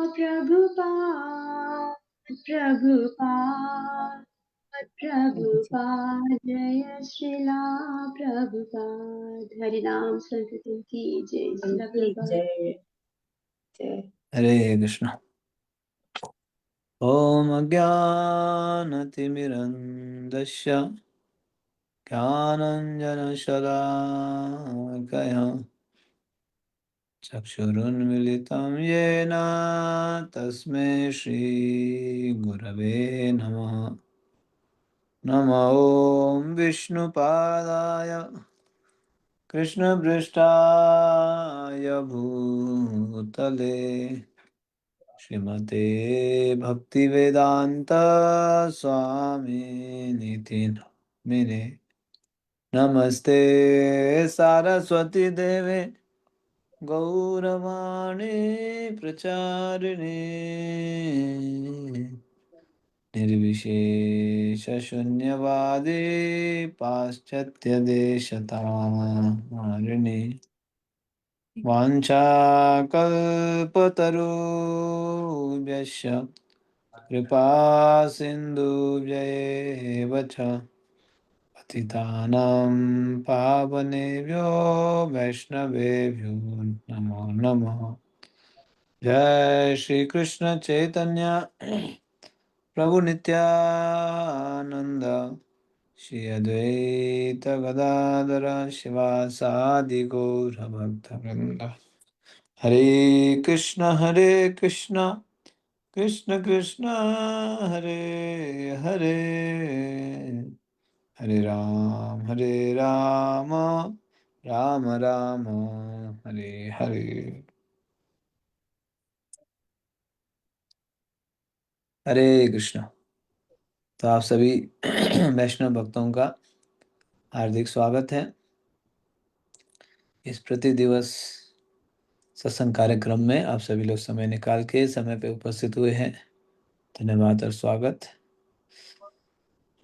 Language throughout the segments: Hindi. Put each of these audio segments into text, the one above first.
प्रभुपाद प्रभुपाद प्रभुपाद जय श्रीला प्रभुपाद। हरि नाम संकीर्तन की जय। श्रीला प्रभुपाद जय जय। हरे कृष्ण। ओम अज्ञानतिमिरन्धस्य ज्ञानाञ्जनशलाकया चक्षुरुन्मिलितं येन तस्मै श्रीगुरवे नमः। नमो ॐ विष्णुपादाय कृष्णपृष्ठाय भूतले श्रीमते भक्तिवेदांत स्वामिनिति नामिने। नमस्ते सारस्वती देवे गौरवाणी प्रचारिणे निर्विशेष शून्यवादी पाश्चात्य देशतारिणे वाञ्छाकल्पतरुभ्यश्च कृपा सिन्धुभ्यैव च पतितानां पावनेभ्यो वैष्णवेभ्यो नमो नमः। जय श्री कृष्ण चैतन्य प्रभु नित्यानंद श्री अद्वैत गदाधर शिवासादि गौर भक्तवृंद। हरे कृष्ण कृष्ण कृष्ण हरे हरे, हरे राम राम राम हरे हरे। हरे कृष्ण। तो आप सभी वैष्णव भक्तों का हार्दिक स्वागत है इस प्रति दिवस सत्संग कार्यक्रम में। आप सभी लोग समय निकाल के समय पे उपस्थित हुए हैं, धन्यवाद और स्वागत।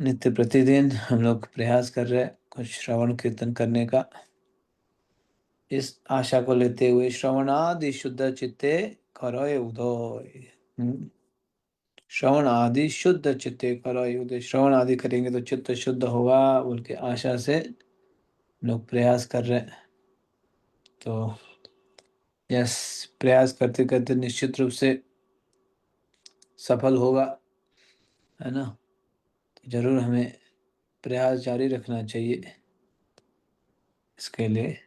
नित्य प्रतिदिन हम लोग प्रयास कर रहे हैं कुछ श्रवण कीर्तन करने का, इस आशा को लेते हुए श्रवणादि शुद्ध चित्ते करोय उदय। श्रवण आदि शुद्ध चित्ते करोय उदय। श्रवण आदि करेंगे तो चित्त शुद्ध होगा बोल के आशा से लोग प्रयास कर रहे हैं। तो यस, प्रयास करते करते निश्चित रूप से सफल होगा, है ना। तो जरूर हमें प्रयास जारी रखना चाहिए। इसके लिए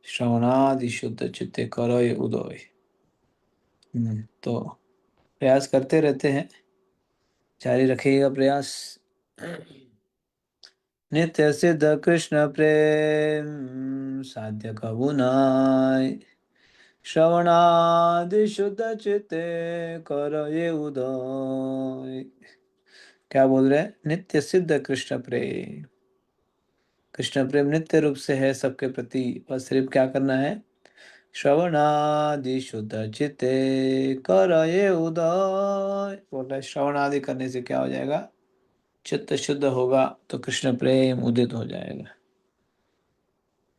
श्रवणादि शुद्ध चित्ते करोय उदय। तो प्रयास करते रहते हैं, जारी रखिएगा प्रयास। नित्य सिद्ध कृष्ण प्रेम साध्य कबू नाय, श्रवणादि शुद्ध चित्ते करोय उदय। क्या बोल रहे हैं? नित्य सिद्ध कृष्ण प्रेम। कृष्ण प्रेम नित्य रूप से है सबके प्रति, बस सिर्फ क्या करना है? श्रवणादि शुद्ध चित्ते करये उदय। बोल रहे श्रवण आदि करने से क्या हो जाएगा? चित्त शुद्ध होगा तो कृष्ण प्रेम उदित हो जाएगा।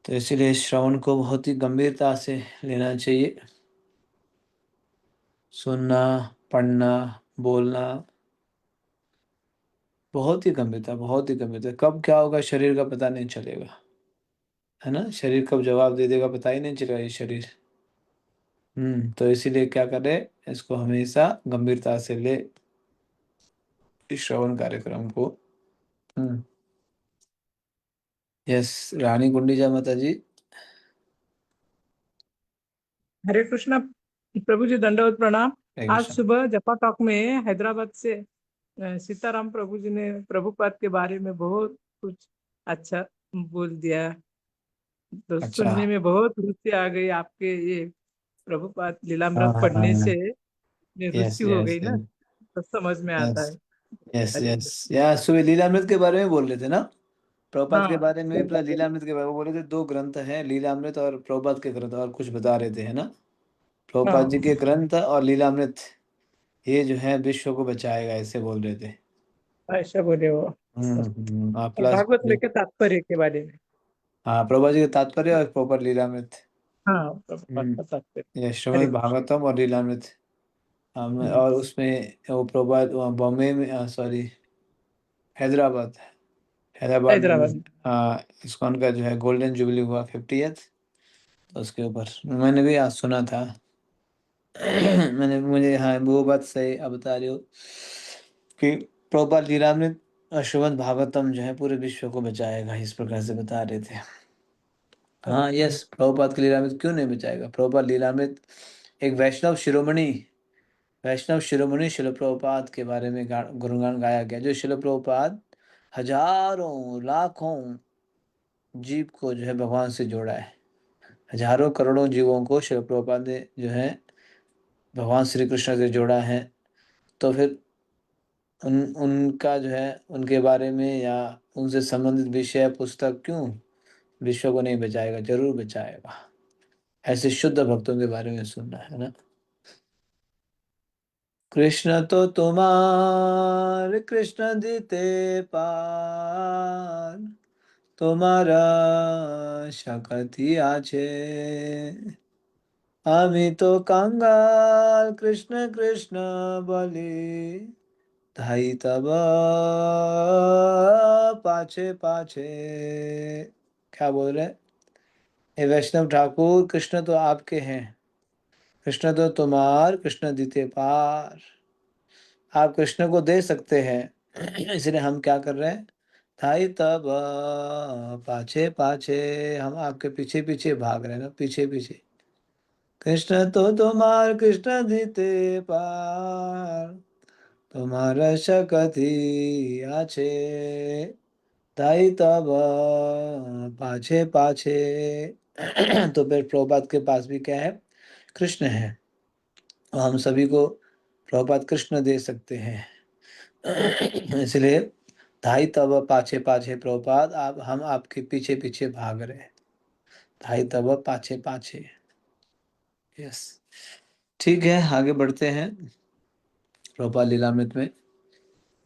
तो इसीलिए श्रवण को बहुत ही गंभीरता से लेना चाहिए। सुनना, पढ़ना, बोलना बहुत ही गंभीरता, बहुत ही गंभीरता। कब क्या होगा शरीर का पता नहीं चलेगा, है ना। शरीर कब जवाब दे देगा पता ही नहीं चलेगा ये शरीर। तो इसीलिए क्या करें, इसको हमेशा गंभीरता से ले इस श्रवण कार्यक्रम को। यस, रानी गुंडीजा माता जी। हरे कृष्णा प्रभु जी, दंडवत प्रणाम। हरे आज कृष्ण। सुबह जपा टॉक में हैदराबाद से सीताराम प्रभु जी ने प्रभुपाद के बारे में बहुत कुछ अच्छा बोल दिया। तो अच्छा। सुनने में बहुत रुचि आ गई। आपके ये प्रभुपाद हाँ लीलामृत हाँ पढ़ने हाँ। से यस रुचि हो यस गई ना, तो समझ में आता यस है। यस हरे यस। कृष्ण। या सुबह लीलामृत के बारे में बोल रहे थे ना, प्रभुपाद के हाँ बारे में भी, प्लस लीलामृत के बारे में बोल रहे थे। दो ग्रंथ हैं, लीलामृत और प्रभुपाद के ग्रंथ, और कुछ बता रहे थे, है ना। प्रभुपाद जी हाँ, के ग्रंथ और लीलामृत, ये जो है विश्व को बचाएगा, ऐसे बोल रहे थे। ऐसा बोले वो। और प्लस भागवत में के तात्पर्य के बारे में। हाँ, प्रभुपाद जी का तात्पर्य और प्रॉपर लीलामृत। हाँ, प्रभुपाद का तात्पर्य। ये हरे श्रीमद् कृष्ण। भागवतम और लीलामृत और उसमें वो प्रभात वहाँ बॉम्बे में, सॉरी हैदराबाद हैदराबाद में हैदराबाद। इस्कॉन का जो है गोल्डन जुबली हुआ 50th, तो उसके ऊपर मैंने भी आज सुना था। मुझे हाँ वो बात सही आप बता रहे हो कि प्रभुपाद लीलामृत और श्रीमद् भागवतम जो है पूरे विश्व को बचाएगा, इस प्रकार से बता रहे थे। हाँ यस, प्रभुपाद के लीलामृत क्यों नहीं बचाएगा। प्रभुपाद लीलामृत एक वैष्णव शिरोमणि शिल प्रभुपाद के बारे में गुणगान गाया गया, जो शिल प्रभुपाद हजारों लाखों जीव को जो है भगवान से जोड़ा है। हजारों करोड़ों जीवों को शिल प्रभुपाद ने जो है भगवान श्री कृष्ण से जोड़ा है। तो फिर उनका जो है उनके बारे में या उनसे संबंधित विषय पुस्तक क्यों विश्व को नहीं बचाएगा, जरूर बचाएगा। ऐसे शुद्ध भक्तों के बारे में सुनना है ना। कृष्ण तो तुम्हार कृष्ण जीते पार, তোমারা শক্তি আছে, আমি তো কাঙ্গাল কৃষ্ণ কৃষ্ণ বলি, তাই তব पाछे पाछे। क्या बोल रहे हैं? हे वैष्णव ठाकुर, कृष्ण तो आपके हैं, कृष्ण तो तुम्हार कृष्ण जीते पार। आप कृष्ण को दे सकते हैं, इसलिए हम क्या कर रहे हैं, थाई तब पाछे पाछे, हम आपके पीछे पीछे भाग रहे हैं ना, पीछे पीछे। कृष्ण तो तुम्हार कृष्ण जीते पार, तुम्हारा शक्ति आछे, ताई तब पाछे पाछे। तो फिर प्रभुपाद के पास भी क्या है, कृष्ण है, और हम सभी को प्रभुपाद कृष्ण दे सकते हैं। इसलिए धाई तब पाछे पाछे प्रभुपाद, आप हम आपके पीछे पीछे भाग रहे हैं। धाई तब पाछे पाछे। यस, ठीक है, आगे बढ़ते हैं प्रभुपाद लीलामृत में।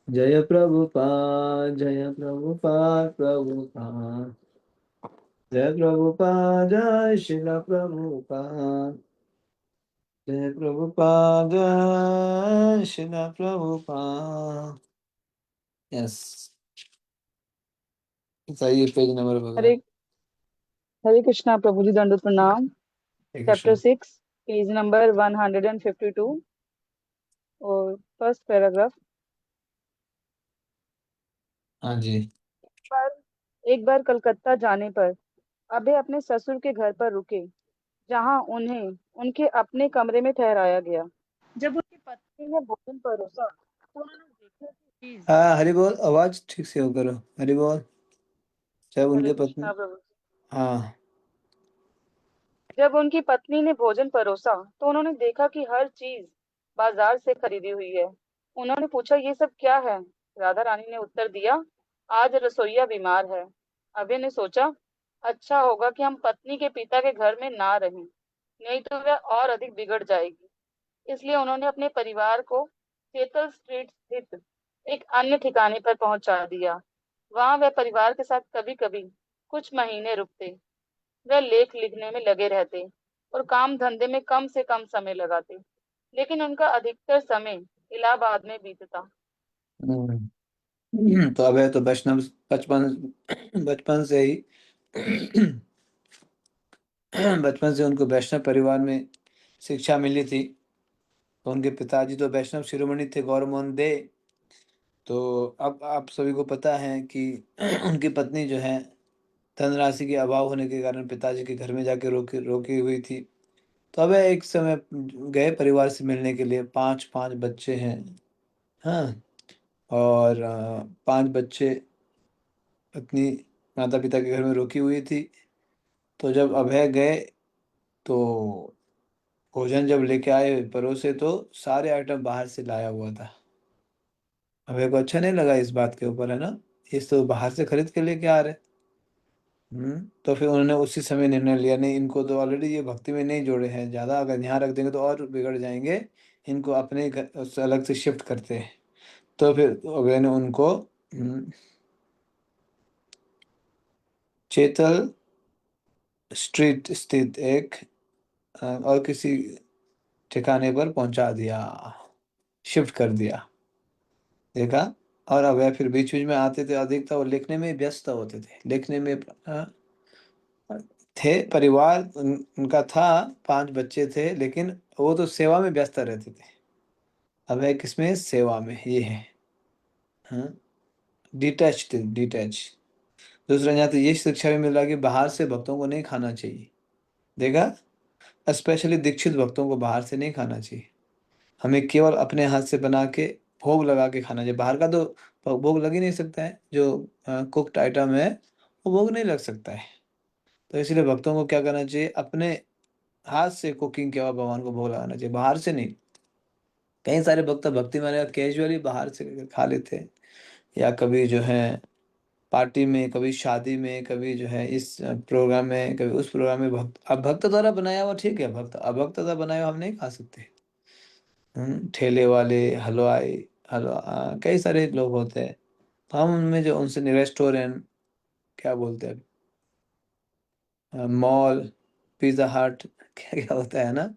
जय प्रभुपाद जय प्रभुपाद प्रभुपाद, जय प्रभुपाद जय शिला प्रभुपाद, जय प्रभुपाद जय शिला प्रभुपाद। यस, सही पेज नंबर वगैरह। हरे हरे कृष्णा प्रभु जी, दंडोत प्रणाम। हरे चैप्टर कृष्ण। 6, पेज नंबर 152 और फर्स्ट पैराग्राफ। हाँ जी। एक बार कलकत्ता जाने पर अभय अपने ससुर के घर पर रुके, जहां उन्हें उनके अपने कमरे में ठहराया गया। जब उनकी पत्नी ने भोजन परोसा तो उन्होंने देखा कि चीज। हाँ हरि बोल, आवाज ठीक से हो करो, हरि बोल। जब हरे उनके पत्नी, कृष्णा प्रभु जी। हाँ जब उनकी पत्नी ने भोजन परोसा तो उन्होंने देखा कि हर चीज बाजार से खरीदी हुई है। उन्होंने पूछा, ये सब क्या है? राधा रानी ने उत्तर दिया, आज रसोइया बीमार है। अभय ने सोचा, अच्छा होगा कि हम पत्नी के पिता के घर में ना रहें, नहीं तो वह और अधिक बिगड़ जाएगी। इसलिए उन्होंने अपने परिवार को चेतल स्ट्रीट स्थित एक अन्य ठिकाने पर पहुंचा दिया। वहां वह परिवार के साथ कभी कभी कुछ महीने रुकते। वह लेख लिखने में लगे रहते और काम धंधे में कम से कम समय लगाते, लेकिन उनका अधिकतर समय इलाहाबाद में बीतता। तो अब है तो वैष्णव बचपन बचपन से ही बचपन से उनको वैष्णव परिवार में शिक्षा मिली थी। तो उनके पिताजी तो वैष्णव शिरोमणि थे, गौरमोहन दे। तो अब आप सभी को पता है कि उनकी पत्नी जो है धनराशि के अभाव होने के कारण पिताजी के घर में जाके रोकी हुई थी। तो अब एक समय गए परिवार से मिलने के लिए, पांच पांच बच्चे हैं। हाँ, और पांच बच्चे अपनी माता पिता के घर में रोकी हुई थी। तो जब अभय गए तो भोजन जब लेके आए परोसे, तो सारे आइटम बाहर से लाया हुआ था। अभय को अच्छा नहीं लगा इस बात के ऊपर, है ना, ये तो बाहर से खरीद के लेके आ रहे। तो फिर उन्होंने उसी समय निर्णय लिया, नहीं इनको तो ऑलरेडी ये भक्ति में नहीं जोड़े हैं, ज़्यादा अगर ध्यान रख देंगे तो और बिगड़ जाएंगे, इनको अपने घर उससे अलग से शिफ्ट करते हैं। तो फिर अभय ने उनको चेतल स्ट्रीट स्थित एक और किसी ठिकाने पर पहुंचा दिया। शिफ्ट कर दिया, देखा। और अब वह फिर बीच बीच में आते थे, अधिकता वो लिखने में व्यस्त होते थे, लिखने में थे। परिवार उनका था, 5 बच्चे थे, लेकिन वो तो सेवा में व्यस्त रहते थे। अब है किसमें, सेवा में, ये है। हाँ, डिटैच थे, डिटैच। दूसरा यहाँ तो ये शिक्षा भी मिल रहा है कि बाहर से भक्तों को नहीं खाना चाहिए, देखा। स्पेशली दीक्षित भक्तों को बाहर से नहीं खाना चाहिए, हमें केवल अपने हाथ से बना के भोग लगा के खाना चाहिए। बाहर का तो भोग लग ही नहीं सकता है, जो कुक्ड आइटम है वो भोग नहीं लग सकता है। तो इसलिए भक्तों को क्या करना चाहिए, अपने हाथ से कुकिंग के बाद भगवान को भोग लगाना चाहिए, बाहर से नहीं। कई सारे भक्त भक्ति माने कैजुअली बाहर से खा लेते हैं, या कभी जो है पार्टी में, कभी शादी में, कभी जो है इस प्रोग्राम में, कभी उस प्रोग्राम में। भक्त अब भक्त द्वारा बनाया हुआ ठीक है, भक्त अभक्त द्वारा बनाया हुआ हम नहीं खा सकते। ठेले वाले, हलवाई, कई सारे लोग होते हैं, तो हम उनमें जो उनसे रेस्टोरेंट, क्या बोलते हैं, मॉल, पिज्ज़ा हट, क्या क्या होता है ना।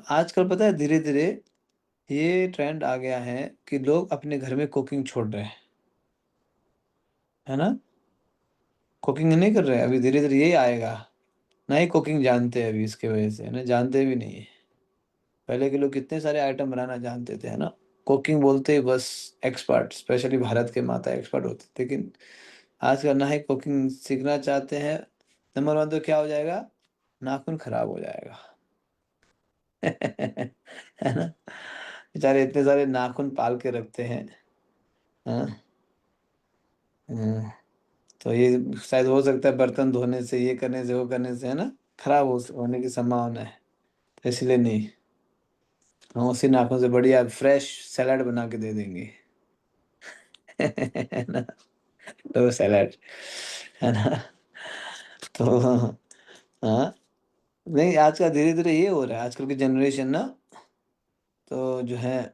आजकल पता है धीरे धीरे ये ट्रेंड आ गया है कि लोग अपने घर में कुकिंग छोड़ रहे हैं, है ना। कुकिंग नहीं कर रहे हैं अभी, धीरे धीरे यही आएगा। ना ही कुकिंग जानते हैं अभी, इसके वजह से, है ना, जानते भी नहीं है। पहले के लोग कितने सारे आइटम बनाना जानते थे, है ना। कुकिंग बोलते ही बस एक्सपर्ट, स्पेशली भारत के माता एक्सपर्ट होते थे। लेकिन आजकल ना ही कुकिंग सीखना चाहते हैं। नंबर 1 तो क्या हो जाएगा, नाखून खराब हो जाएगा। है ना, बेचारे इतने सारे नाखून पाल के रखते हैं। हाँ, हाँ, तो ये शायद हो सकता है बर्तन धोने से, ये करने से, वो करने से, है ना, खराब होने की संभावना है। तो इसलिए नहीं, हम उसी नाखून से बढ़िया फ्रेश सैलाड बना के दे देंगे। है ना, तो सैलाड, है ना। तो हाँ, नहीं, आजकल धीरे धीरे ये हो रहा है, आजकल की जनरेशन ना, तो जो है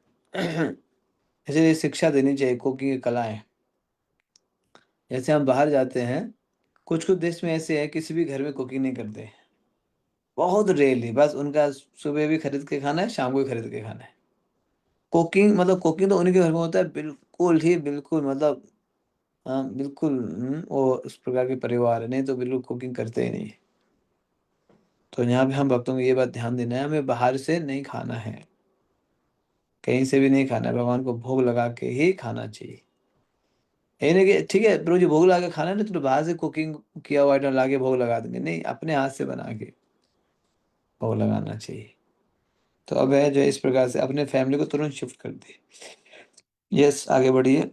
ऐसे शिक्षा देनी चाहिए कुकिंग की कलाएं। जैसे हम बाहर जाते हैं, कुछ कुछ देश में ऐसे है किसी भी घर में कुकिंग नहीं करते, बहुत रेयरली, बस उनका सुबह भी खरीद के खाना है, शाम को भी खरीद के खाना है। कुकिंग मतलब कुकिंग तो उन्हीं के घर में होता है, बिल्कुल ही बिल्कुल, मतलब हाँ बिल्कुल। वो उस प्रकार के परिवार है, नहीं तो बिल्कुल कुकिंग करते ही नहीं। तो यहाँ पे हम भक्तों को ये बात ध्यान देना है, हमें बाहर से नहीं खाना है, कहीं से भी नहीं खाना है, भगवान को भोग लगा के ही खाना चाहिए। ये नहीं कि ठीक है प्रभु जी भोग लगा के खाना है ना, तो बाहर से कुकिंग किया हुआ आइटम ला के भोग लगा देंगे, नहीं, अपने हाथ से बना के भोग लगाना चाहिए। तो अब है जो है इस प्रकार से अपने फैमिली को तुरंत शिफ्ट कर दे। यस, आगे बढ़िए।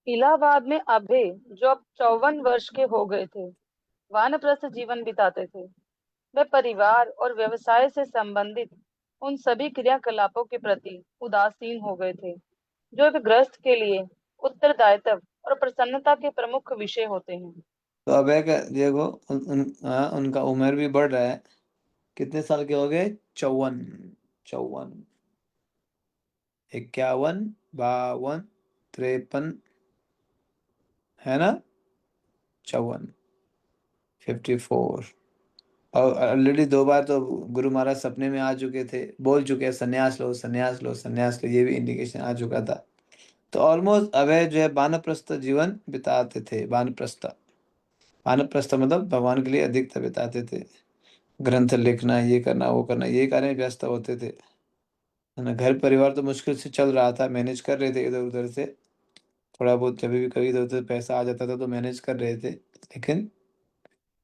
इलाहाबाद में अभय, जो अब 54 वर्ष के हो गए थे, वानप्रस्थ जीवन बिताते थे। वे परिवार और व्यवसाय से संबंधित उन सभी क्रियाकलापों के प्रति उदासीन हो गए थे जो एक गृहस्थ के लिए उत्तरदायित्व और प्रसन्नता के प्रमुख विषय होते हैं। तो अब है का देखो, उनका उम्र भी बढ़ रहा है। कितने साल के हो गए, 54, 54, 51, 52, 53, है ना, 54, 54। और ऑलरेडी 2 बार तो गुरु महाराज सपने में आ चुके थे, बोल चुके हैं संन्यास लो, संन्यास लो, संन्यास लो, ये भी इंडिकेशन आ चुका था। तो ऑलमोस्ट अभय जो है वानप्रस्थ जीवन बिताते थे। वानप्रस्थ, वानप्रस्थ मतलब भगवान के लिए अधिकता बिताते थे। ग्रंथ लिखना, ये करना, वो करना, ये कार्य में व्यस्त होते थे, है ना। घर परिवार तो मुश्किल से चल रहा था, मैनेज कर रहे थे इधर उधर से, थोड़ा बहुत जब भी कभी इधर उधर पैसा आ जाता था तो मैनेज कर रहे थे। लेकिन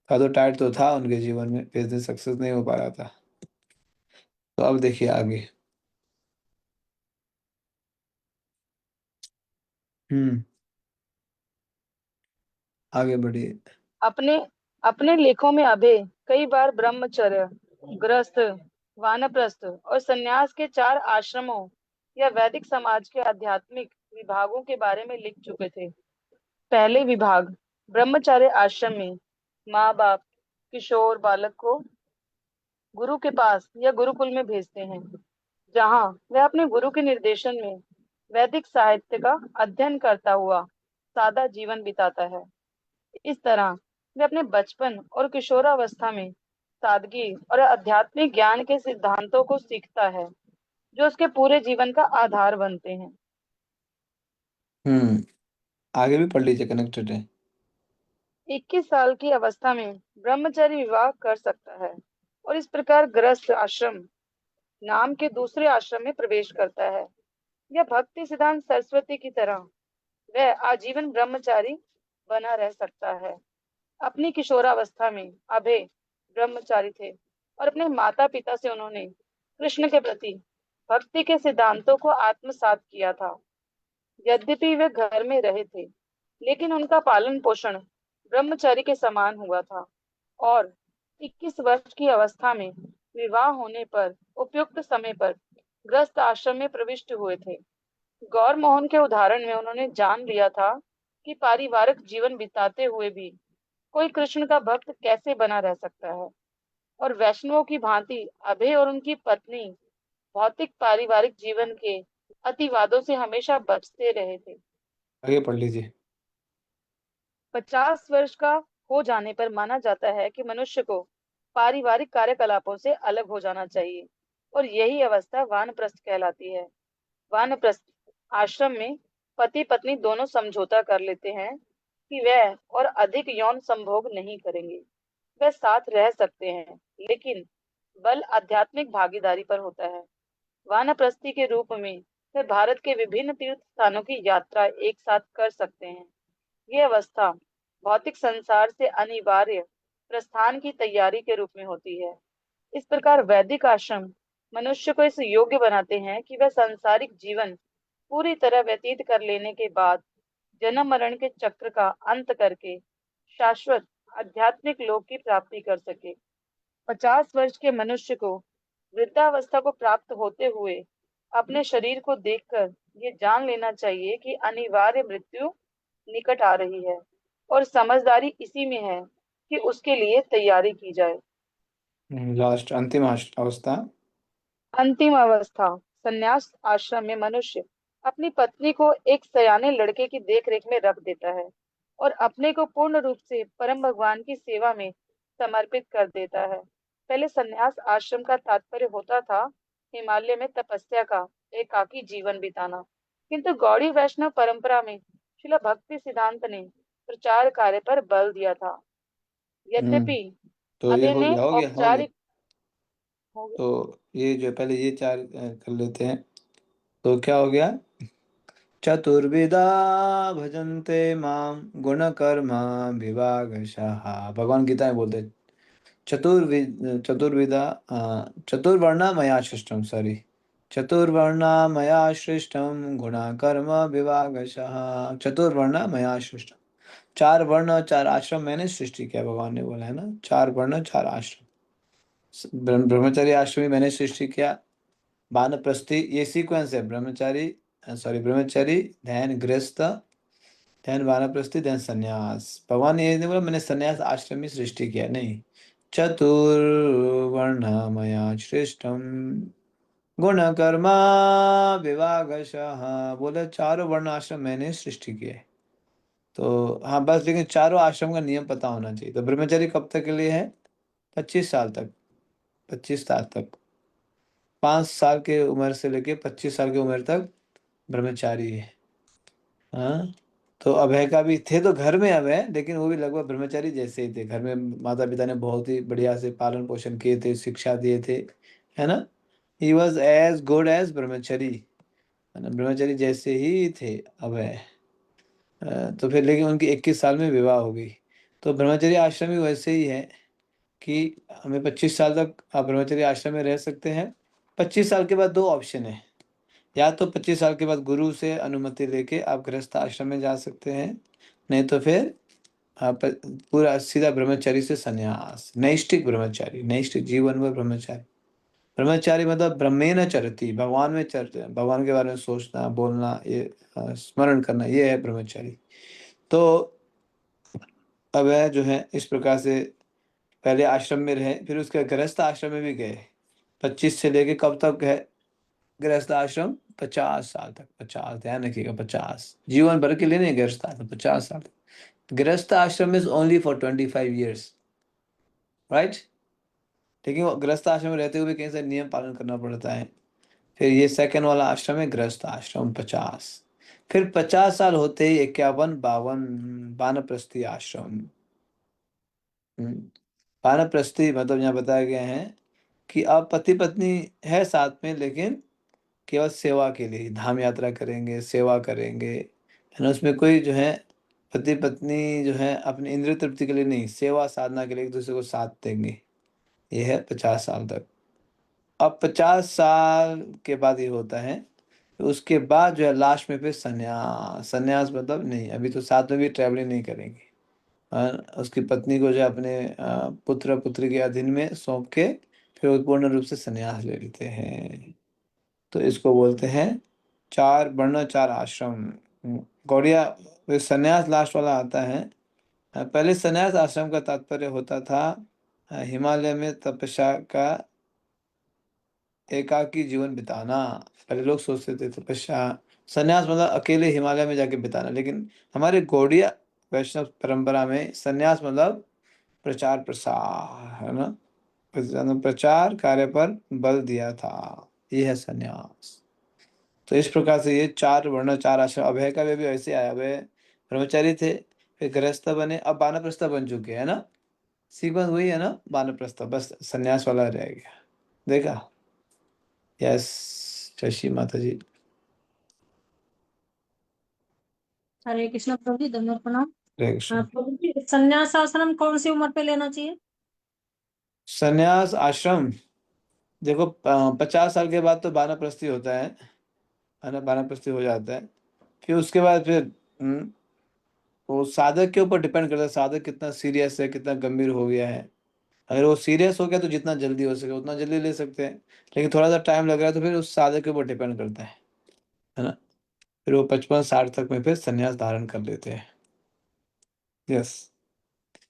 का तो टाइट तो था उनके जीवन में, बिजनेस सक्सेस नहीं हो पा रहा था। तो अब देखिए आगे। हम्म, आगे बढ़िए। अपने अपने लेखों में अभय कई बार ब्रह्मचर्य, गृहस्थ, वानप्रस्थ और संन्यास के 4 आश्रमों या वैदिक समाज के आध्यात्मिक विभागों के बारे में लिख चुके थे। पहले विभाग, ब्रह्मचार्य आश्रम में माँ बाप किशोर बालक को गुरु के पास या गुरुकुल में भेजते हैं, जहाँ वह अपने गुरु के निर्देशन में वैदिक साहित्य का अध्ययन करता हुआ सादा जीवन बिताता है। इस तरह वे अपने बचपन और किशोरावस्था में सादगी और आध्यात्मिक ज्ञान के सिद्धांतों को सीखता है जो उसके पूरे जीवन का आधार बनते हैं। आगे भी पढ़ लीजिए, कनेक्टेड है। 21 साल की अवस्था में ब्रह्मचारी विवाह कर सकता है और इस प्रकार गृहस्थ आश्रम नाम के दूसरे आश्रम में प्रवेश करता है। यह भक्ति सिद्धांत सरस्वती की तरह वह आजीवन ब्रह्मचारी बना रह सकता है। अपनी किशोरावस्था में अभय ब्रह्मचारी थे और अपने माता पिता से उन्होंने कृष्ण के प्रति भक्ति के सिद्धांतों को आत्मसात किया था। यद्यपि वे घर में रहे थे, लेकिन उनका पालन पोषण ब्रह्मचारी के समान हुआ था और 21 वर्ष की अवस्था में विवाह होने पर उपयुक्त समय पर गृहस्थ आश्रम में प्रविष्ट हुए थे। गौर मोहन के उदाहरण में उन्होंने जान लिया था कि पारिवारिक जीवन बिताते हुए भी कोई कृष्ण का भक्त कैसे बना रह सकता है, और वैष्णवों की भांति अभय और उनकी पत्नी भौतिक पारिवारिक जीवन के अतिवादों से हमेशा बचते रहे थे। आगे पढ़ लीजिए। 50 वर्ष का हो जाने पर माना जाता है कि मनुष्य को पारिवारिक कार्यकलापों से अलग हो जाना चाहिए और यही अवस्था वानप्रस्थ कहलाती है। वानप्रस्थ आश्रम में पति पत्नी दोनों समझौता कर लेते हैं कि वह और अधिक यौन संभोग नहीं करेंगे। वे साथ रह सकते हैं, लेकिन बल आध्यात्मिक भागीदारी पर होता है। वानप्रस्थी के रूप में वे भारत के विभिन्न तीर्थ स्थानों की यात्रा एक साथ कर सकते हैं। यह अवस्था भौतिक संसार से अनिवार्य प्रस्थान की तैयारी के रूप में होती है। इस प्रकार वैदिक आश्रम मनुष्य को इस योग्य बनाते हैं कि वह सांसारिक जीवन पूरी तरह व्यतीत कर लेने के बाद जन्म मरण के चक्र का अंत करके शाश्वत आध्यात्मिक लोक की प्राप्ति कर सके। 50 वर्ष के मनुष्य को वृद्धावस्था को प्राप्त होते हुए अपने शरीर को देखकर ये जान लेना चाहिए कि अनिवार्य मृत्यु निकट आ रही है और समझदारी इसी में है कि उसके लिए तैयारी की जाए। लास्ट अंतिम अवस्था। अंतिम अवस्था संन्यास आश्रम में मनुष्य अपनी पत्नी को एक सयाने लड़के की देखरेख में रख देता है और अपने को पूर्ण रूप से परम भगवान की सेवा में समर्पित कर देता है। पहले संन्यास आश्रम का तात्पर्य होता था हिमालय में तपस्या का एकाकी जीवन बिताना, किंतु गौड़ी वैष्णव परंपरा में श्रील भक्ति सिद्धांत ने प्रचार कार्य पर बल दिया था। यद्यपि तो ये अभय हो ने गया औपचारिक तो ये जो पहले ये चार कर लेते हैं, तो क्या हो गया? चतुर्विधा भजन्ते माम गुण कर्म विभागशः। भगवान गीता में बोलते हैं चतुर्विधा चतुर्वर्णा मया सृष्टम, सॉरी, चतुर्वर्णा मया सृष्टम गुण कर्म विभागशः। चतुर्वर्णा मया सृष्टम, 4 वर्ण और 4 आश्रम मैंने सृष्टि किया। भगवान ने बोला है ना, 4 वर्ण 4 आश्रम। ब्रह्मचारी आश्रम ही मैंने सृष्टि किया। वानप्रस्थी ये सीक्वेंस है, ब्रह्मचारी ध्यान गृहस्थ ध्यान वानप्रस्थी ध्यान संन्यास। भगवान ने ये नहीं बोला मैंने संन्यास आश्रम ही सृष्टि किया, नहीं। चतुर्वर्णमया सृष्टम गुण कर्मा विभागशः, बोले 4 वर्ण आश्रम मैंने सृष्टि किए। तो हाँ बस, लेकिन 4 आश्रम का नियम पता होना चाहिए। तो ब्रह्मचारी कब तक के लिए है? 25 साल तक। 25 साल तक, 5 साल के उम्र से लेके 25 साल की उम्र तक ब्रह्मचारी है। हाँ, तो अभय का भी थे तो घर में अभय, लेकिन वो भी लगभग ब्रह्मचारी जैसे ही थे। घर में माता पिता ने बहुत ही बढ़िया से पालन पोषण किए थे, शिक्षा दिए थे, है ना। He was as good as brahmachari, है ना, ब्रह्मचारी जैसे ही थे अभय। तो फिर लेकिन उनकी 21 साल में विवाह हो गई। तो ब्रह्मचर्य आश्रम भी वैसे ही है कि हमें 25 साल तक आप ब्रह्मचर्य आश्रम में रह सकते हैं। 25 साल के बाद 2 ऑप्शन है, या तो 25 साल के बाद गुरु से अनुमति लेके आप गृहस्थ आश्रम में जा सकते हैं, नहीं तो फिर आप पूरा सीधा ब्रह्मचारी से संन्यास। नैष्ठिक ब्रह्मचारी, नैष्ठिक जीवन भर ब्रह्मचारी। ब्रह्मचारी मतलब ब्रह्मेण चरति, भगवान में चरते हैं, भगवान के बारे में सोचना, बोलना, ये स्मरण करना, ये है ब्रह्मचारी। तो अब वह जो है इस प्रकार से पहले आश्रम में रहे, फिर उसके गृहस्थ आश्रम में भी गए। 25 से लेके कब तक है गृहस्थ आश्रम? 50 साल तक। 50, ध्यान रखिएगा, 50 जीवन भर के लिए नहीं, गृहस्थ आश्रम 50 साल तक। गृहस्थ आश्रम is only for 25 years, right. लेकिन वो गृहस्थ आश्रम में रहते हुए कहीं से नियम पालन करना पड़ता है। फिर ये सेकंड वाला आश्रम है गृहस्थ आश्रम 50। फिर 50 साल होते ही 51 52 वानप्रस्थी आश्रम। हम्म, वानप्रस्थी मतलब यहाँ बताया गया है कि आप पति पत्नी है साथ में, लेकिन केवल सेवा के लिए धाम यात्रा करेंगे, सेवा करेंगे, है ना। उसमें कोई जो है पति पत्नी जो है अपनी इंद्रिय तृप्ति के लिए नहीं, सेवा साधना के लिए एक दूसरे को साथ देंगे। ये है 50 साल तक। अब 50 साल के बाद ये होता है, तो उसके बाद जो है लास्ट में फिर संन्यास। संन्यास मतलब नहीं, अभी तो साथ में भी ट्रैवलिंग नहीं करेंगे। और उसकी पत्नी को जो है अपने पुत्र पुत्री के अधीन में सौंप के फिर वो पूर्ण रूप से संन्यास ले लेते हैं। तो इसको बोलते हैं 4 वर्ण 4 आश्रम। गौड़िया फिर संन्यास लास्ट वाला आता है। पहले संन्यास आश्रम का तात्पर्य होता था हिमालय में तपस्या का एकाकी जीवन बिताना। पहले लोग सोचते थे तपस्या संन्यास मतलब अकेले हिमालय में जाके बिताना, लेकिन हमारे गौड़िया वैष्णव परंपरा में संन्यास मतलब प्रचार प्रसार, है ना। प्रचार कार्य पर बल दिया था, ये है संन्यास। तो इस प्रकार से ये 4 वर्ण 4 आश्रम। अभय का भी ऐसे आया, अभय ब्रह्मचारी थे, फिर गृहस्थ बने, अब वानप्रस्थ बन चुके हैं ना। सीक्वेंस वही है ना, वानप्रस्थ, बस संन्यास वाला रह गया। देखा। यस, शशि माता जी। हरे कृष्ण प्रभु जी, धन्यवाद प्रणाम। हरे कृष्ण। प्रभु जी, संन्यास आश्रम कौन सी उम्र पे लेना चाहिए? संन्यास आश्रम देखो 50 साल के बाद तो वानप्रस्थी होता है ना, वानप्रस्थी हो जाता है। फिर उसके बाद फिर वो साधक के ऊपर डिपेंड करता है, साधक कितना सीरियस है, कितना गंभीर हो गया है। अगर वो सीरियस हो गया तो जितना जल्दी हो सके उतना जल्दी ले सकते हैं, लेकिन थोड़ा सा टाइम लग रहा है तो फिर उस साधक के ऊपर डिपेंड करता है ना। फिर वो 55 60 तक में फिर संन्यास धारण कर लेते हैं। Yes.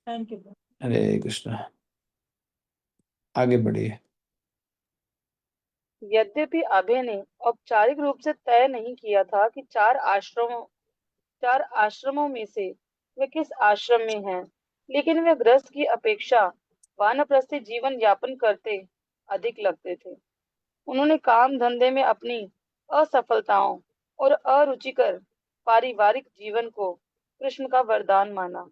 Thank you. Hare Krishna. आगे बढ़िए। यद्यपि अभय ने औपचारिक रूप से तय नहीं किया था कि 4 आश्रमों में से वे किस आश्रम में हैं, लेकिन वे गृहस्थ की अपेक्षा वानप्रस्थी जीवन यापन करते अधिक लगते थे। उन्होंने काम धंधे में अपनी असफलताओं और अरुचिकर पारिवारिक जीवन को कृष्ण का वरदान माना,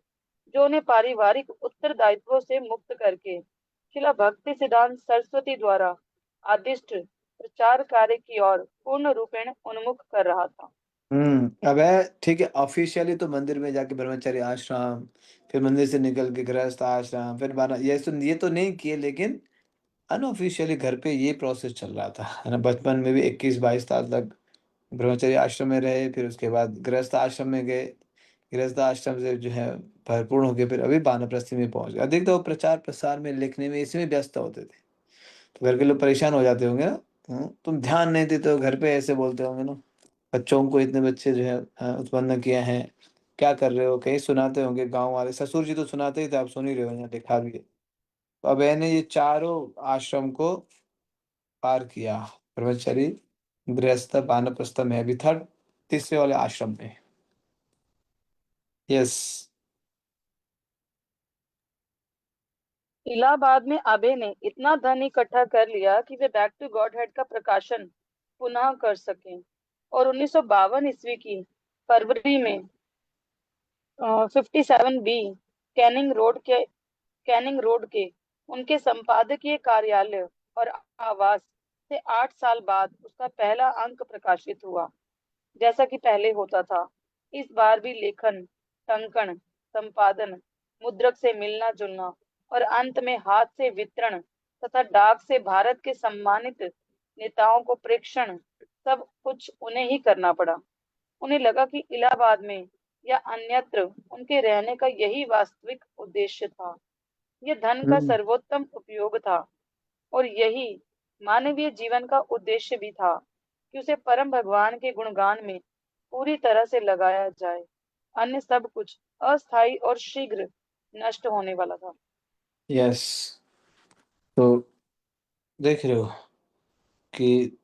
जो उन्हें पारिवारिक उत्तरदायित्वों से मुक्त करके शिला भक्ति सिद्धांत सरस्वती द्वारा आदिष्ट प्रचार कार्य की ओर पूर्ण रूपेण उन्मुख कर रहा था। अब है ठीक है, ऑफिशियली तो मंदिर में जाके ब्रह्मचर्य आश्रम, फिर मंदिर से निकल के गृहस्थ आश्रम, फिर बारह, ये तो नहीं किए, लेकिन अनऑफिशियली घर पे ये प्रोसेस चल रहा था, है ना। बचपन में भी 21 22 साल तक ब्रह्मचर्य आश्रम में रहे, फिर उसके बाद गृहस्थ आश्रम में गए, गृहस्थ आश्रम से जो है भरपूर हो गए, फिर अभी वानप्रस्थी में पहुंच गए। अधिक तो वो प्रचार प्रसार में, लिखने में, इसी में व्यस्त होते थे। तो घर के लोग परेशान हो जाते होंगे ना। तुम ध्यान नहीं देते हो घर पे, ऐसे बोलते होंगे ना। बच्चों को इतने बच्चे जो है उत्पन्न किए हैं, क्या कर रहे हो, कहीं सुनाते होंगे गांव वाले। ससुर जी तो सुनाते ही थे, आप सुन ही रहे हो, यहाँ लिखा भी है। तो अब मैंने ये चारों आश्रम को पार किया। ब्रह्मचरी, गृहस्थ, वानप्रस्थ में अभी था तीसरे वाले आश्रम में। यस। इलाहाबाद में आबे ने इतना धन इकट्ठा कर लिया कि वे बैक टू गॉड हेड का प्रकाशन पुनः कर सकें, और 1952 ईस्वी की फरवरी में 57B कैनिंग रोड के उनके संपादकीय कार्यालय और आवास से 8 साल बाद उसका पहला अंक प्रकाशित हुआ। जैसा कि पहले होता था, इस बार भी लेखन, टंकण, संपादन, मुद्रक से मिलना जुलना और अंत में हाथ से वितरण तथा डाक से भारत के सम्मानित नेताओं को प्रेषण, सब कुछ उन्हें ही करना पड़ा। उन्हें लगा कि इलाहाबाद में या अन्यत्र उनके रहने का यही वास्तविक उद्देश्य था। यह धन का हम्म सर्वोत्तम उपयोग था, और यही मानवीय जीवन का उद्देश्य भी था कि उसे परम भगवान के गुणगान में पूरी तरह से लगाया जाए। अन्य सब कुछ अस्थायी और शीघ्र नष्ट होने वाला था। यस। तो देख रहे हो कि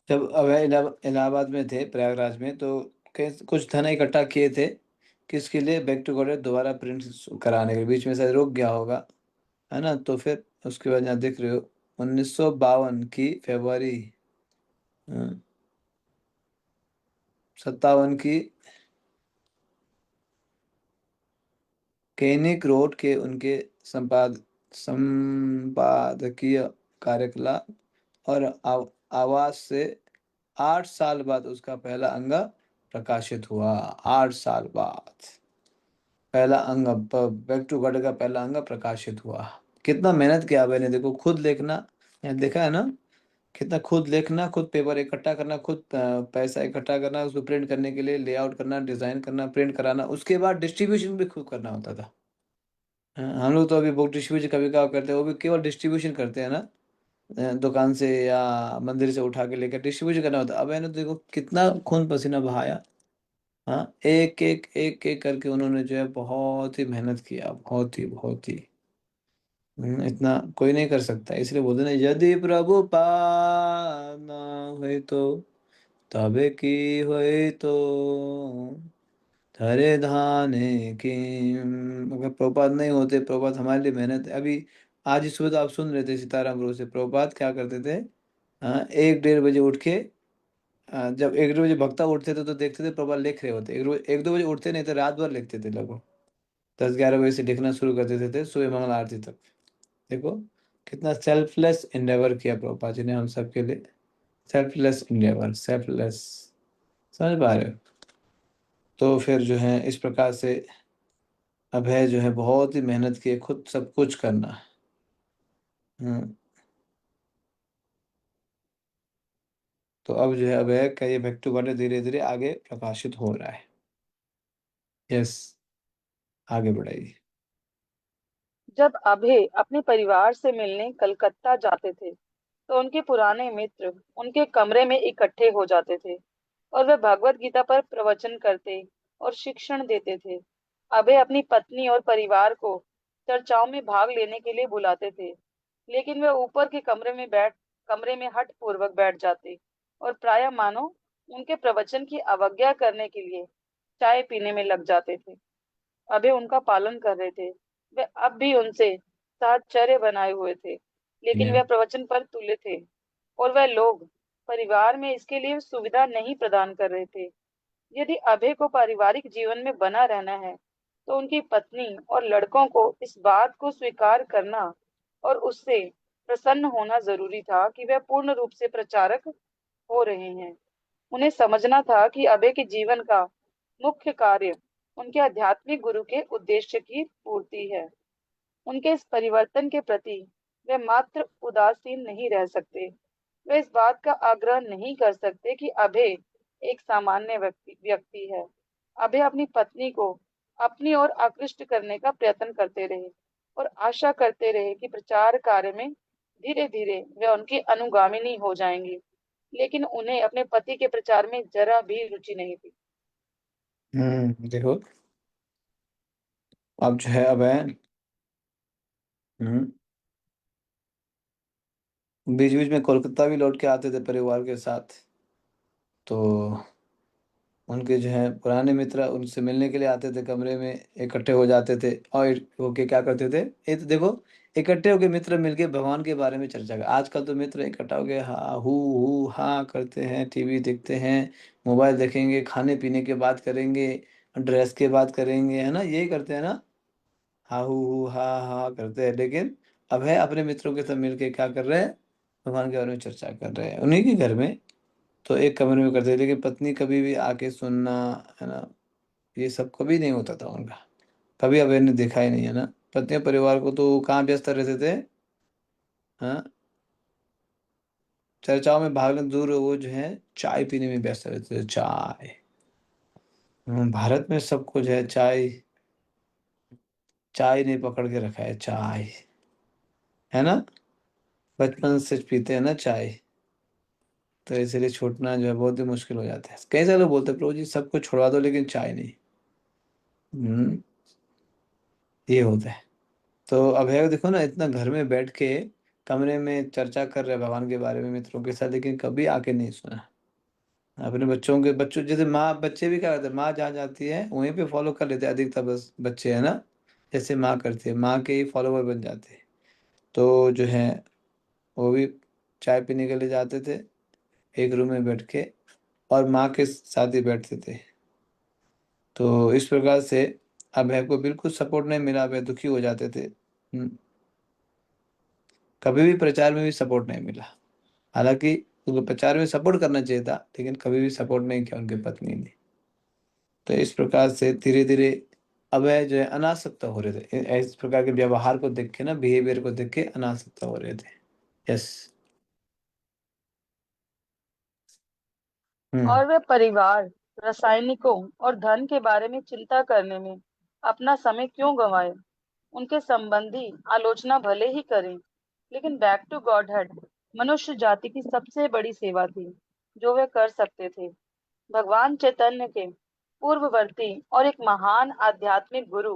जब अब इलाहाबाद में थे, प्रयागराज में, तो कुछ धन इकट्ठा किए थे, किसके लिए, बैक टू गॉड दोबारा प्रिंट कराने के। बीच में शायद रुक गया होगा, है ना। तो फिर उसके बाद यहाँ देख रहे हो 1952 की फरवरी 57 की केनिक रोड के उनके संपादकीय कार्यकलाप और आवाज से 8 साल बाद उसका पहला अंग प्रकाशित हुआ। 8 साल बाद पहला अंग, बैक टू गॉड का पहला अंग प्रकाशित हुआ। कितना मेहनत किया मैंने, देखो खुद लिखना, यहाँ देखा है ना, कितना खुद लिखना, खुद पेपर इकट्ठा करना, खुद पैसा इकट्ठा करना, उसको प्रिंट करने के लिए लेआउट करना, डिजाइन करना, प्रिंट कराना, उसके बाद डिस्ट्रीब्यूशन भी खुद करना होता था। हम लोग तो अभी बुक डिस्ट्रीब्यूशन कभी कभार करते हैं, वो भी केवल डिस्ट्रीब्यूशन करते हैं ना, दुकान से या मंदिर से उठा के लेकर डिस्ट्रीब्यूशन करना होता है। अब है ना, देखो कितना खून पसीना बहाया। हाँ, एक एक करके उन्होंने जो है बहुत ही मेहनत किया, बहुत ही इतना कोई नहीं कर सकता। इसलिए बोलते ना, यदि प्रभु ना हुए तो तबे की हुए तो धरे धाने की। अगर प्रभुपाद नहीं होते, प्रभुपाद हमारे लिए मेहनत, अभी आज इस सुबह तो आप सुन रहे थे सीताराम गुरु से, प्रभुपाद क्या करते थे, हाँ, 1-1:30 बजे उठ के, जब 1-1:30 बजे भक्ता उठते थे तो देखते थे प्रभुपाद लिख रहे होते। 1-2 बजे उठते नहीं थे, रात भर लिखते थे लगभग, 10-11 बजे से लिखना शुरू कर देते थे सुबह मंगल आरती तक। देखो कितना सेल्फलेस इंडेवर किया प्रभुपाद जी ने हम सब के लिए। सेल्फलेस इंडेवर, सेल्फलेस, समझ पा रहे हो। तो फिर जो है इस प्रकार से अभय जो है बहुत ही मेहनत किए, खुद सब कुछ करना। हम्म, तो अब जो है अभय का ये बैक टू गॉड धीरे धीरे आगे प्रकाशित हो रहा है। यस, आगे बढ़ाइए। जब अभय अपने परिवार से मिलने कलकत्ता जाते थे तो उनके पुराने मित्र उनके कमरे में इकट्ठे हो जाते थे और वे भगवत गीता पर प्रवचन करते और शिक्षण देते थे। अभय अपनी पत्नी और परिवार को चर्चाओं में भाग लेने के लिए बुलाते थे, लेकिन वे ऊपर के कमरे में हठ पूर्वक बैठ जाते और प्रायः मानो उनके प्रवचन की अवज्ञा करने के लिए चाय पीने में लग जाते थे। अभय उनका पालन कर रहे थे। वे अब भी उनसे साहचर्य बनाए हुए थे, लेकिन या वे प्रवचन पर तुले थे और वह लोग परिवार में इसके लिए सुविधा नहीं प्रदान कर रहे थे। यदि अभय को पारिवारिक जीवन में बना रहना है तो उनकी पत्नी और लड़कों को इस बात को स्वीकार करना और उससे प्रसन्न होना जरूरी था कि वह पूर्ण रूप से प्रचारक हो रहे हैं। उन्हें समझना था कि अभय के जीवन का मुख्य कार्य उनके आध्यात्मिक गुरु के उद्देश्य की पूर्ति है। उनके इस परिवर्तन के प्रति वे मात्र उदासीन नहीं रह सकते। वे इस बात का आग्रह नहीं कर सकते कि अभय एक सामान्य व्यक्ति है। अभय अपनी पत्नी को अपनी ओर आकृष्ट करने का प्रयत्न करते रहे और आशा करते रहे कि प्रचार कार्य में धीरे धीरे वे उनकी अनुगामिनी हो जाएंगी, लेकिन उन्हें अपने पति के प्रचार में जरा भी रुचि नहीं थी। देखो अब जो है अभय बीच बीच में कोलकाता भी लौट के आते थे परिवार के साथ। तो उनके जो है पुराने मित्र उनसे मिलने के लिए आते थे, कमरे में इकट्ठे हो जाते थे और होके क्या करते थे, ये तो देखो इकट्ठे होके मित्र मिलके भगवान के बारे में चर्चा कर। आजकल तो मित्र इकट्ठा होके हाँ हु हाँ करते हैं, टीवी देखते हैं, मोबाइल देखेंगे, खाने पीने की बात करेंगे, ड्रेस की बात करेंगे, है ना, यही करते हैं ना, हाँ हु हाँ हाँ करते हैं। लेकिन अब है अपने मित्रों के साथ मिलके क्या कर रहे हैं, भगवान के बारे में चर्चा कर रहे हैं उन्हीं के घर में। तो एक कमरे में करते थे, लेकिन पत्नी कभी भी आके सुनना, है ना, ये सब कभी नहीं होता था उनका। कभी अभय ने देखा ही नहीं, है ना। पत्नी और परिवार को तो कहाँ व्यस्त रहते थे, हाँ, चर्चाओं में भाग लेने दूर, वो जो है चाय पीने में व्यस्त रहते थे। चाय, भारत में सब कुछ है, चाय, चाय ने पकड़ के रखा है, चाय, है ना, बचपन से पीते हैं ना चाय। तो इसलिए छोड़ना जो है बहुत ही मुश्किल हो जाता है। कई सारे लोग बोलते हैं प्रभु जी सब कुछ छोड़वा दो लेकिन चाय नहीं। हम्म, ये होता है। तो अभय को देखो ना, इतना घर में बैठ के कमरे में चर्चा कर रहे हैं भगवान के बारे में मित्रों के साथ, लेकिन कभी आके नहीं सुना। अपने बच्चों जैसे माँ, बच्चे भी क्या करते हैं, माँ जहाँ जाती है वहीं पे फॉलो कर लेते हैं अधिकतर बस बच्चे, है ना, जैसे माँ करती है, माँ के ही फॉलोवर बन जाते हैं। तो जो है वो भी चाय पीने के लिए जाते थे एक रूम में बैठ के, और माँ के साथ ही बैठते थे। तो इस प्रकार से अभय को बिल्कुल सपोर्ट नहीं मिला, अभय दुखी हो जाते थे। कभी भी प्रचार में भी सपोर्ट नहीं मिला। हालांकि उनको प्रचार में सपोर्ट करना चाहिए था, लेकिन कभी भी सपोर्ट नहीं किया उनकी पत्नी ने। तो इस प्रकार से धीरे धीरे अभय जो है अनासक्त हो रहे थे। इस प्रकार के व्यवहार को देख के ना, बिहेवियर को देख के अनासक्त हो रहे थे। यस। और वे परिवार, रासायनिकों और धन के बारे में चिंता करने में अपना समय क्यों गंवाए? उनके संबंधी आलोचना भले ही करें, लेकिन बैक टू गॉडहेड मनुष्य जाति की सबसे बड़ी सेवा थी जो वे कर सकते थे। भगवान चैतन्य के पूर्ववर्ती और एक महान आध्यात्मिक गुरु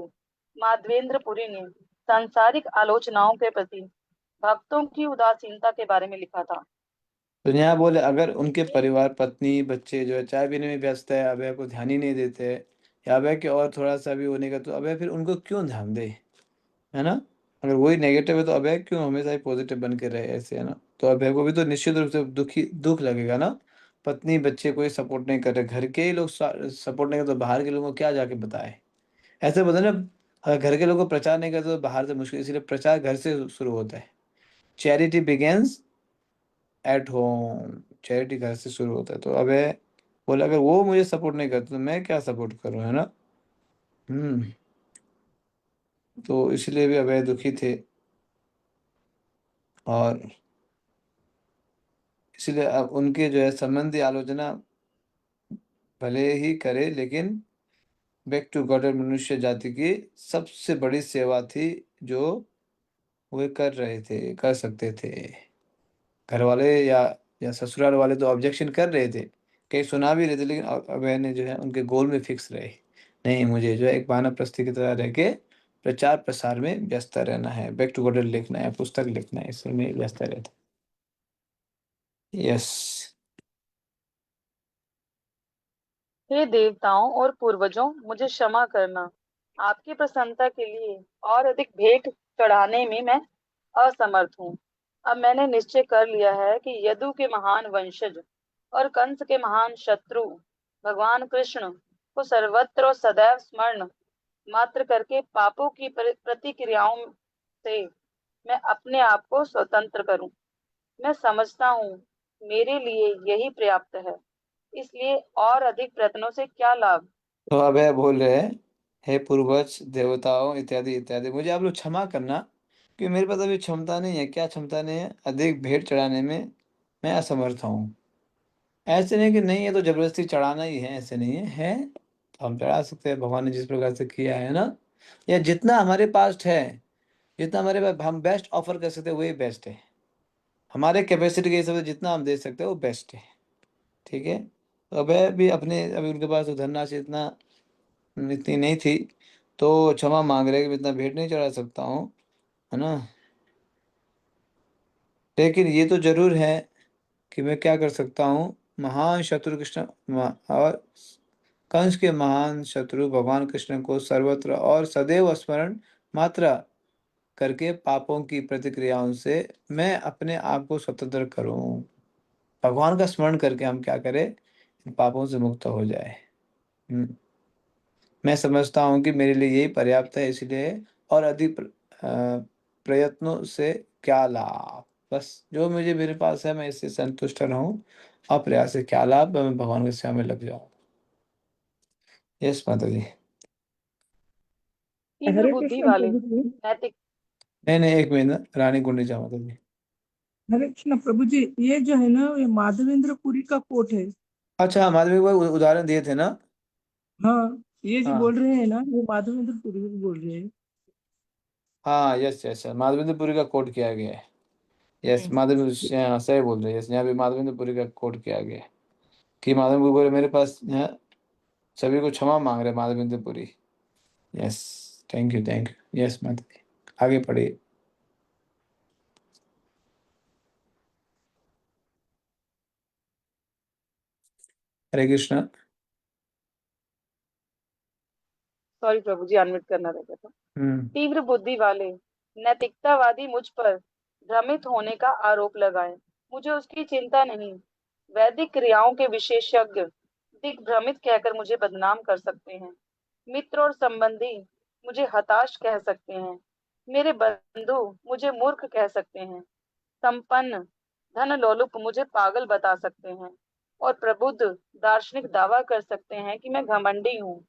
माधवेंद्र पुरी ने सांसारिक आलोचनाओं के प्रति भक्तों की उदासीनता के बारे में लिखा था। तो यहाँ बोले अगर उनके परिवार, पत्नी, बच्चे जो है चाय पीने में व्यस्त है, अभय को ध्यान ही नहीं देते, या अभय के और थोड़ा सा भी होने का, तो अभय फिर उनको क्यों ध्यान दे, है ना? अगर वही नेगेटिव है तो अभय क्यों हमेशा ही पॉजिटिव बन के रहे ऐसे, है ना? तो अभय को भी तो निश्चित रूप से दुख लगेगा ना। पत्नी बच्चे कोई सपोर्ट नहीं कर रहे, घर के ही लोग सपोर्ट नहीं करते, तो बाहर के लोगों को क्या जाके बताए? ऐसे बोलते हैं ना, अगर घर के लोगों को प्रचार नहीं करते तो बाहर से मुश्किल, इसलिए प्रचार घर से शुरू होता है। Charity begins at home. Charity घर से शुरू होता है। तो अब है बोला अगर वो मुझे सपोर्ट नहीं करते तो मैं क्या सपोर्ट करूं, है ना? तो इसलिए भी अभय दुखी थे, और इसलिए अब उनके जो है संबंधी आलोचना भले ही करे, लेकिन बैक टू गॉड मनुष्य जाति की सबसे बड़ी सेवा थी जो वे कर रहे थे, कर सकते थे। घर वाले या ससुराल वाले तो ऑब्जेक्शन कर रहे थे, कई सुना भी रहे थे, लेकिन अभय ने जो है उनके गोल में फिक्स रहे। नहीं, मुझे जो है एक वानप्रस्थी की तरह रह के प्रचार प्रसार में व्यस्त रहना है, बैक टू गॉड लिखना है, पुस्तक लिखना है, इसमें व्यस्त रहता। यस। हे देवताओं और पूर्वजों, मुझे क्षमा करना। आपकी प्रसन्नता के लिए और अधिक भेंट चढ़ाने में मैं असमर्थ हूँ। अब मैंने निश्चय कर लिया है कि यदु के महान वंशज और कंस के महान शत्रु भगवान कृष्ण को सर्वत्र और सदैव स्मरण मात्र करके पापों की प्रतिक्रियाओं से मैं अपने आप को स्वतंत्र करूं। मैं समझता हूँ मेरे लिए यही पर्याप्त है, इसलिए और अधिक प्रयत्नों से क्या लाभ। तो अभय बोल रहे हैं, हे पूर्वज, देवताओं इत्यादि इत्यादि, मुझे आप लोग क्षमा करना कि मेरे पास अभी क्षमता नहीं है। क्या क्षमता नहीं है? अधिक भेंट चढ़ाने में मैं असमर्थ हूँ। ऐसे नहीं कि नहीं है तो जबरदस्ती चढ़ाना ही है, ऐसे नहीं है, तो हम चढ़ा सकते हैं, भगवान ने जिस प्रकार से किया है ना, या जितना हमारे पास है, जितना हमारे पास हम बेस्ट ऑफर कर सकते हैं वही बेस्ट है। हमारे कैपेसिटी के हिसाब से जितना हम दे सकते हैं वो बेस्ट है। ठीक है? तो अभी उनके पास तो धनराशि इतनी नहीं थी, तो क्षमा मांग रहे कि मैं इतना भेंट नहीं चढ़ा सकता हूँ, है ना? लेकिन ये तो जरूर है कि मैं क्या कर सकता हूँ, महान शत्रु कृष्ण और कंस के महान शत्रु भगवान कृष्ण को सर्वत्र और सदैव स्मरण मात्र करके पापों की प्रतिक्रियाओं से मैं अपने आप को स्वतंत्र करूं। भगवान का स्मरण करके हम क्या करें, इन पापों से मुक्त हो जाए। मैं समझता हूँ कि मेरे लिए यही पर्याप्त है, इसलिए और अधिक प्रयत्नों से क्या लाभ। बस जो मुझे मेरे पास है मैं इससे संतुष्ट रहूं, और प्रयास से क्या लाभ, मैं भगवान की सेवा में लग जाऊं। यस माता जी। तीव्र हरे बुद्धि कृष्ण वाले प्रभु जी। नैतिक। नहीं नहीं, एक मिनट, रानी गुंडीचा माता जी। हरे कृष्ण प्रभु जी, ये जो है ना, ये माधवेंद्र पुरी का कोट है। अच्छा, माधवी को उदाहरण दिए थे ना? हाँ, ये जो हाँ बोल रहे हैं ना, ये माधवेंद्र पुरी को बोल रहे हैं। हाँ, यस यस, माधवेंद्रपुरी का कोट किया गया है। यस, हम्म। माधवेंद्र, हाँ, सही बोल रहे हैं। यस, यहाँ भी माधवेंद्रपुरी का कोट किया गया है कि माधवेंद्रपुरी बोले मेरे पास यहाँ सभी को क्षमा मांग रहे Madhavendrapuri. Yes, thank you thank you. Yes माता जी, आगे पढ़िए। हरे कृष्ण। सॉरी प्रभु जी, अनम्यूट करना रह गया था। हम्म तीव्र बुद्धि वाले नैतिकतावादी मुझ पर भ्रमित होने का आरोप लगाए। मुझे उसकी चिंता नहीं। वैदिक क्रियाओं के विशेषज्ञ दिग्भ्रमित कहकर मुझे बदनाम कर सकते हैं। मित्र और संबंधी मुझे हताश कह सकते हैं। मेरे बंधु मुझे मूर्ख कह सकते हैं। संपन्न धन लोलुप मुझे पागल बता सकते हैं और प्रबुद्ध दार्शनिक दावा कर सकते हैं कि मैं घमंडी हूँ।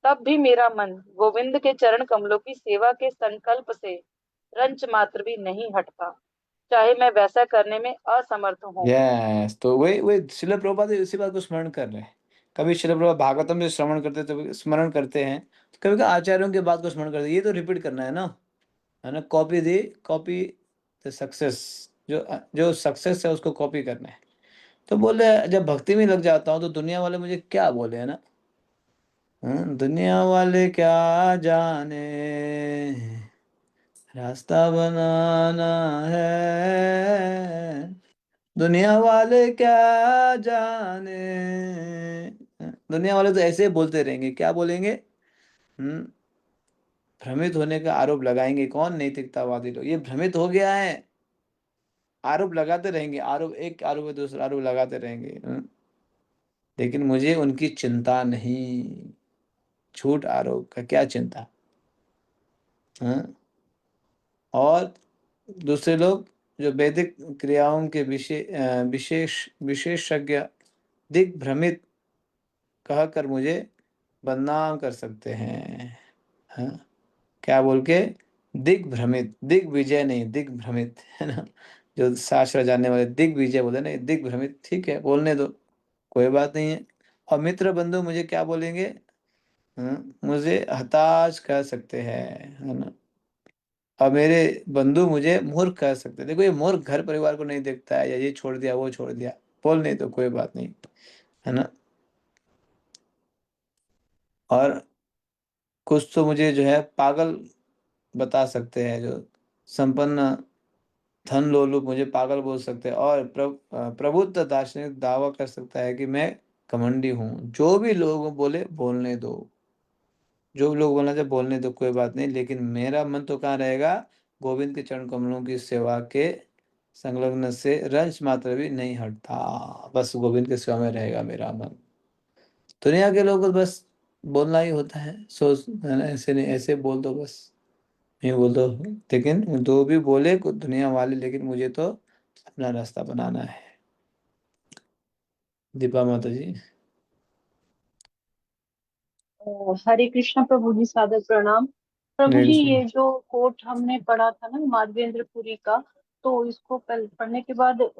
तब भी मेरा मन गोविंद के चरण कमलों की सेवा के संकल्प से रंच मात्र भी नहीं हटता, चाहे मैं वैसा करने में असमर्थ हूँ। यस, तो वही वही शिल प्रभुपाद इसी बात को स्मरण कर रहे हैं। कभी शिल प्रभुपाद भागवतम से श्रवण करते तो स्मरण करते हैं, कभी कभी आचार्यों की बात को स्मरण करते हैं। ये तो रिपीट करना है ना, कॉपी द सक्सेस, जो जो सक्सेस है उसको कॉपी करना है। तो बोले जब भक्ति में लग जाता हूँ तो दुनिया वाले मुझे क्या बोले, है ना। दुनिया वाले क्या जाने, रास्ता बनाना है, दुनिया वाले क्या जाने। दुनिया वाले तो ऐसे ही बोलते रहेंगे, क्या बोलेंगे। हम्म भ्रमित होने का आरोप लगाएंगे। कौन? नैतिकतावादी लोग। ये भ्रमित हो गया है, आरोप लगाते रहेंगे, आरोप एक आरोप है दूसरा आरोप लगाते रहेंगे। लेकिन मुझे उनकी चिंता नहीं। झूठ आरोप का क्या चिंता। हाँ? और दूसरे लोग जो वैदिक क्रियाओं के विशेषज्ञ दिग्भ्रमित कहकर मुझे बदनाम कर सकते हैं। हाँ? क्या बोल के? दिग्भ्रमित, दिग्विजय नहीं, दिग्भ्रमित, है ना। जो शास्त्र जानने वाले दिग्विजय बोले ना, दिग्भ्रमित ठीक है, बोलने दो, कोई बात नहीं है। और मित्र बंधु मुझे क्या बोलेंगे? मुझे हताश कर सकते हैं, है ना। और मेरे बंधु मुझे मूर्ख कह सकते हैं। देखो ये मूर्ख घर परिवार को नहीं देखता है, या ये छोड़ दिया वो छोड़ दिया, बोल नहीं तो कोई बात नहीं, है ना। और कुछ तो मुझे जो है पागल बता सकते हैं, जो संपन्न धन लोलुप मुझे पागल बोल सकते हैं। और प्रबुद्ध दार्शनिक दावा कर सकता है कि मैं घमंडी हूँ। जो भी लोग बोले बोलने दो, जो भी लोग बोलना चाहे बोलने दो, कोई बात नहीं। लेकिन मेरा मन तो कहाँ रहेगा? गोविंद के चरण कमलों की सेवा के संलग्न से रंच मात्र भी नहीं हटता। बस गोविंद के सेवा में रहेगा मेरा मन। दुनिया के लोग बस बोलना ही होता है, सोच, है ना, ऐसे नहीं, ऐसे बोल दो बस, नहीं बोल दो। लेकिन दो भी बोले दुनिया वाले, लेकिन मुझे तो अपना रास्ता बनाना है। दीपा माता जी। हरे कृष्ण प्रभु जी, सादर प्रणाम। प्रभु जी, जी। ये जो कोट हमने पढ़ा था ना माधवेंद्रपुरी का, तो इसको पढ़ने के बाद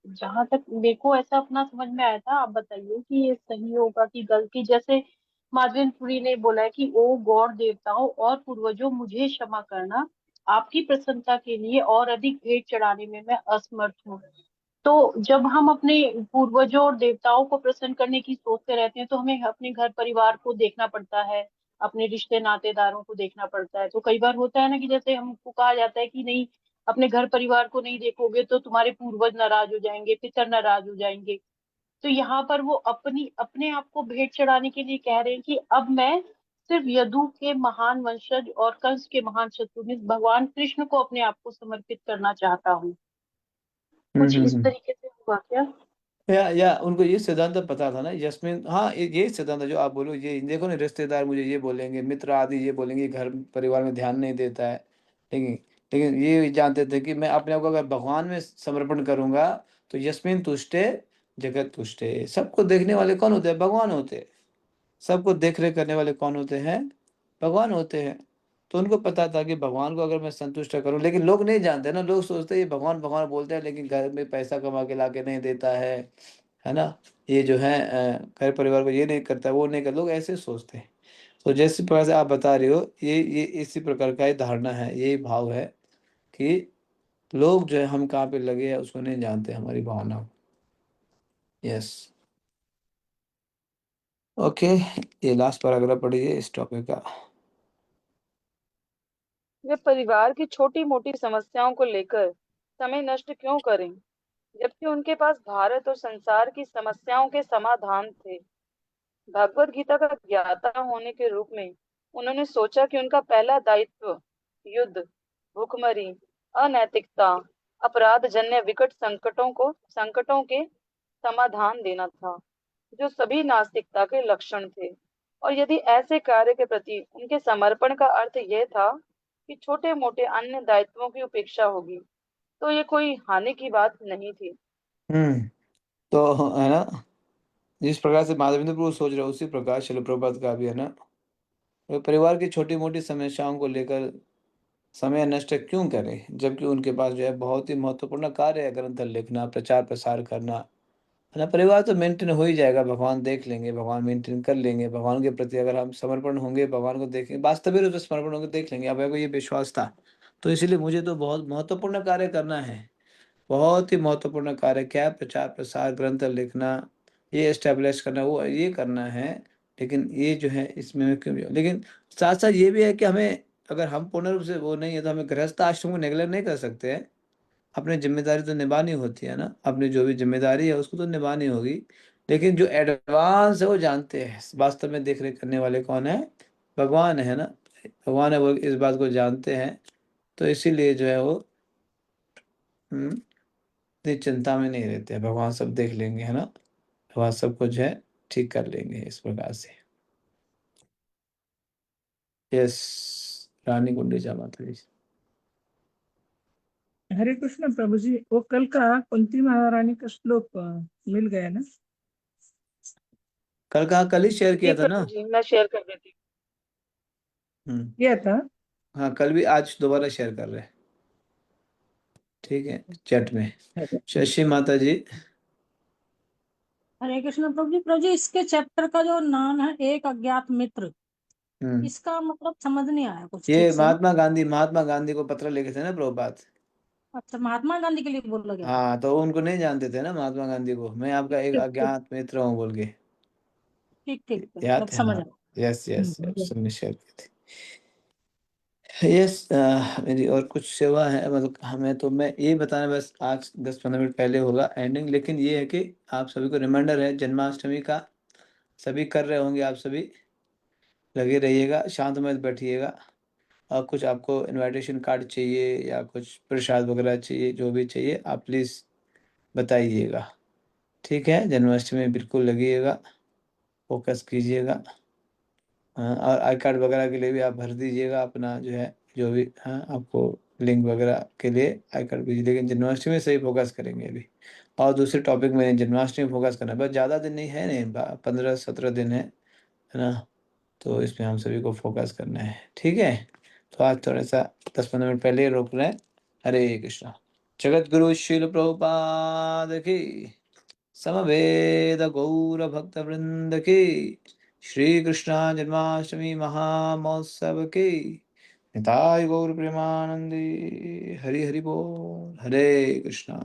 जहां तक मेरे को ऐसा अपना समझ में आया था, आप बताइए कि ये सही होगा कि गलती। जैसे माधवेंद्रपुरी ने बोला है कि ओ गौर देवताओं और पूर्वजों, मुझे क्षमा करना, आपकी प्रसन्नता के लिए और अधिक भेंट चढ़ाने में मैं असमर्थ हूँ। तो जब हम अपने पूर्वजों और देवताओं को प्रसन्न करने की सोचते रहते हैं, तो हमें अपने घर परिवार को देखना पड़ता है, अपने रिश्ते नातेदारों को देखना पड़ता है। तो कई बार होता है ना कि जैसे हमको कहा जाता है कि नहीं, अपने घर परिवार को नहीं देखोगे तो तुम्हारे पूर्वज नाराज हो जाएंगे, पितर नाराज हो जाएंगे। तो यहाँ पर वो अपनी अपने आप को भेंट चढ़ाने के लिए कह रहे हैं कि अब मैं सिर्फ यदु के महान वंशज और कंस के महान शत्रु भगवान कृष्ण को अपने आप को समर्पित करना चाहता हूँ। कुछ इस हम्म। तरीके से हुआ क्या? या उनको ये सिद्धांत पता था ना, यस्मिन, हाँ ये सिद्धांत जो आप बोलो, ये देखो ना, रिश्तेदार मुझे ये बोलेंगे, मित्र आदि ये बोलेंगे, घर परिवार में ध्यान नहीं देता है। लेकिन लेकिन ये जानते थे कि मैं अपने आप को अगर भगवान में समर्पण करूंगा तो यस्मिन तुष्टे जगत तुष्टे। सबको देखने वाले कौन होते हैं? भगवान होते हैं। सबको देख रेख करने वाले कौन होते हैं? भगवान होते हैं। तो उनको पता था कि भगवान को अगर मैं संतुष्ट करूं, लेकिन लोग नहीं जानते ना, लोग सोचते हैं ये भगवान भगवान बोलते हैं लेकिन घर में पैसा कमा के ला के नहीं देता है ना। ये जो है घर परिवार को ये नहीं करता, वो नहीं कर, लोग ऐसे सोचते हैं। तो जैसे प्रकार से आप बता रहे हो, ये इसी प्रकार का ही धारणा है, यही भाव है कि लोग जो है हम कहाँ पे लगे हैं उसको नहीं जानते, हमारी भावना को। यस। ओके, ये लास्ट पैराग्राफ पढ़िए इस टॉपिक का। वे परिवार की छोटी मोटी समस्याओं को लेकर समय नष्ट क्यों करें, जबकि उनके पास भारत और संसार की समस्याओं के समाधान थे। भगवत गीता का ज्ञाता होने के रूप में उन्होंने सोचा कि उनका पहला दायित्व युद्ध, भूखमरी, अनैतिकता, अपराध जन्य विकट संकटों के समाधान देना था, जो सभी नास्तिकता के लक्षण थे। और यदि ऐसे कार्य के प्रति उनके समर्पण का अर्थ यह था कि छोटे मोटे अन्य दायित्वों की उपेक्षा होगी, तो ये कोई हानि की बात नहीं थी। तो है ना, जिस प्रकार से माधवेंद्र प्रभु सोच रहे उसी प्रकार शिल प्रभात का भी है ना, वे परिवार की छोटी मोटी समस्याओं को लेकर समय नष्ट क्यों करें, जबकि उनके पास जो है बहुत ही महत्वपूर्ण कार्य है, ग्रंथ लिखना, प्रचार प्रसार करना, है ना। परिवार तो मेंटेन हो ही जाएगा, भगवान देख लेंगे, भगवान मेंटेन कर लेंगे। भगवान के प्रति अगर हम समर्पण होंगे, भगवान को देखेंगे, वास्तविक रूप से समर्पण होंगे, देख लेंगे। अब को ये विश्वास था, तो इसीलिए मुझे तो बहुत महत्वपूर्ण कार्य करना है। बहुत ही महत्वपूर्ण कार्य क्या है? प्रचार प्रसार, ग्रंथ लिखना, ये एस्टेब्लिश करना, वो ये करना है। लेकिन ये जो है इसमें मैं क्यों, लेकिन साथ साथ ये भी है कि हमें, अगर हम पूर्ण रूप से वो नहीं है तो हमें गृहस्थ आश्रम को नेगलेक्ट नहीं कर सकते हैं। अपनी जिम्मेदारी तो निभानी होती है ना, अपनी जो भी जिम्मेदारी है उसको तो निभानी होगी। लेकिन जो एडवांस है वो जानते हैं वास्तव में देख रेख करने वाले कौन है? भगवान है ना, भगवान है, वो इस बात को जानते हैं। तो इसीलिए जो है वो इतनी चिंता में नहीं रहते हैं। भगवान सब देख लेंगे, है ना, भगवान सब कुछ है ठीक कर लेंगे इस प्रकार से। यस, रानी गुंडीचा माता जी। हरे कृष्ण प्रभु जी, वो कल का कुंती महारानी का श्लोक मिल गया ना? कल ही शेयर किया जी था ना। प्रभु जी, मैं शेयर कर देती हम्म, किया था। हाँ कल भी, आज दोबारा शेयर कर रहे हैं, ठीक है, चैट में। शशि माता जी। हरे कृष्ण प्रभु जी, इसके चैप्टर का जो नाम है एक अज्ञात मित्र, हम्म, इसका मतलब समझ नहीं आया कुछ ये ठीक से ना। महात्मा गांधी को पत्र लिखे थे ना प्रभुपाद। अच्छा, महात्मा गांधी के लिए बोला गया था। हाँ, तो उनको नहीं जानते थे ना महात्मा गांधी को, मैं आपका एक ठीक ठीक अज्ञात मित्र हूँ बोल के। ठीक ठीक याद मतलब है समझ ना? आया। यस यस, हम्म। सबने शेयर की थी। यस, मेरी और कुछ सेवा है, मतलब हमें तो, मैं ये बताना बस, आज 10-15 मिनट पहले होगा एंडिंग, लेकिन ये है कि आप सभी को रिमाइंडर है जन्माष्टमी का, सभी कर रहे होंगे, आप सभी लगे रहिएगा, शांत मत बैठिएगा। और कुछ आपको इनविटेशन कार्ड चाहिए या कुछ प्रसाद वगैरह चाहिए, जो भी चाहिए आप प्लीज़ बताइएगा, ठीक है। जन्माष्टमी में बिल्कुल लगिएगा, फोकस कीजिएगा। हाँ, और आई कार्ड वगैरह के लिए भी आप भर दीजिएगा अपना जो है, जो भी, हाँ, आपको लिंक वगैरह के लिए आई कार्ड भेजिए। लेकिन जन्माष्टमी से ही फोकस करेंगे अभी। और दूसरे टॉपिक में जन्माष्टमी फोकस करना है, बस ज़्यादा दिन नहीं है, नहीं 15-17 दिन है ना। तो इसमें हम सभी को फोकस करना है, ठीक है। तो आज थोड़ा सा 10-15 मिनट पहले रोक रहे हैं। हरे कृष्णा। जगत गुरु शिल प्रभुपाद की, समवेद गौर भक्त वृंद की, श्री कृष्णा जन्माष्टमी महामहोत्सव की, निताय गौर प्रेमानंदी। हरि हरि बोल। हरे कृष्णा।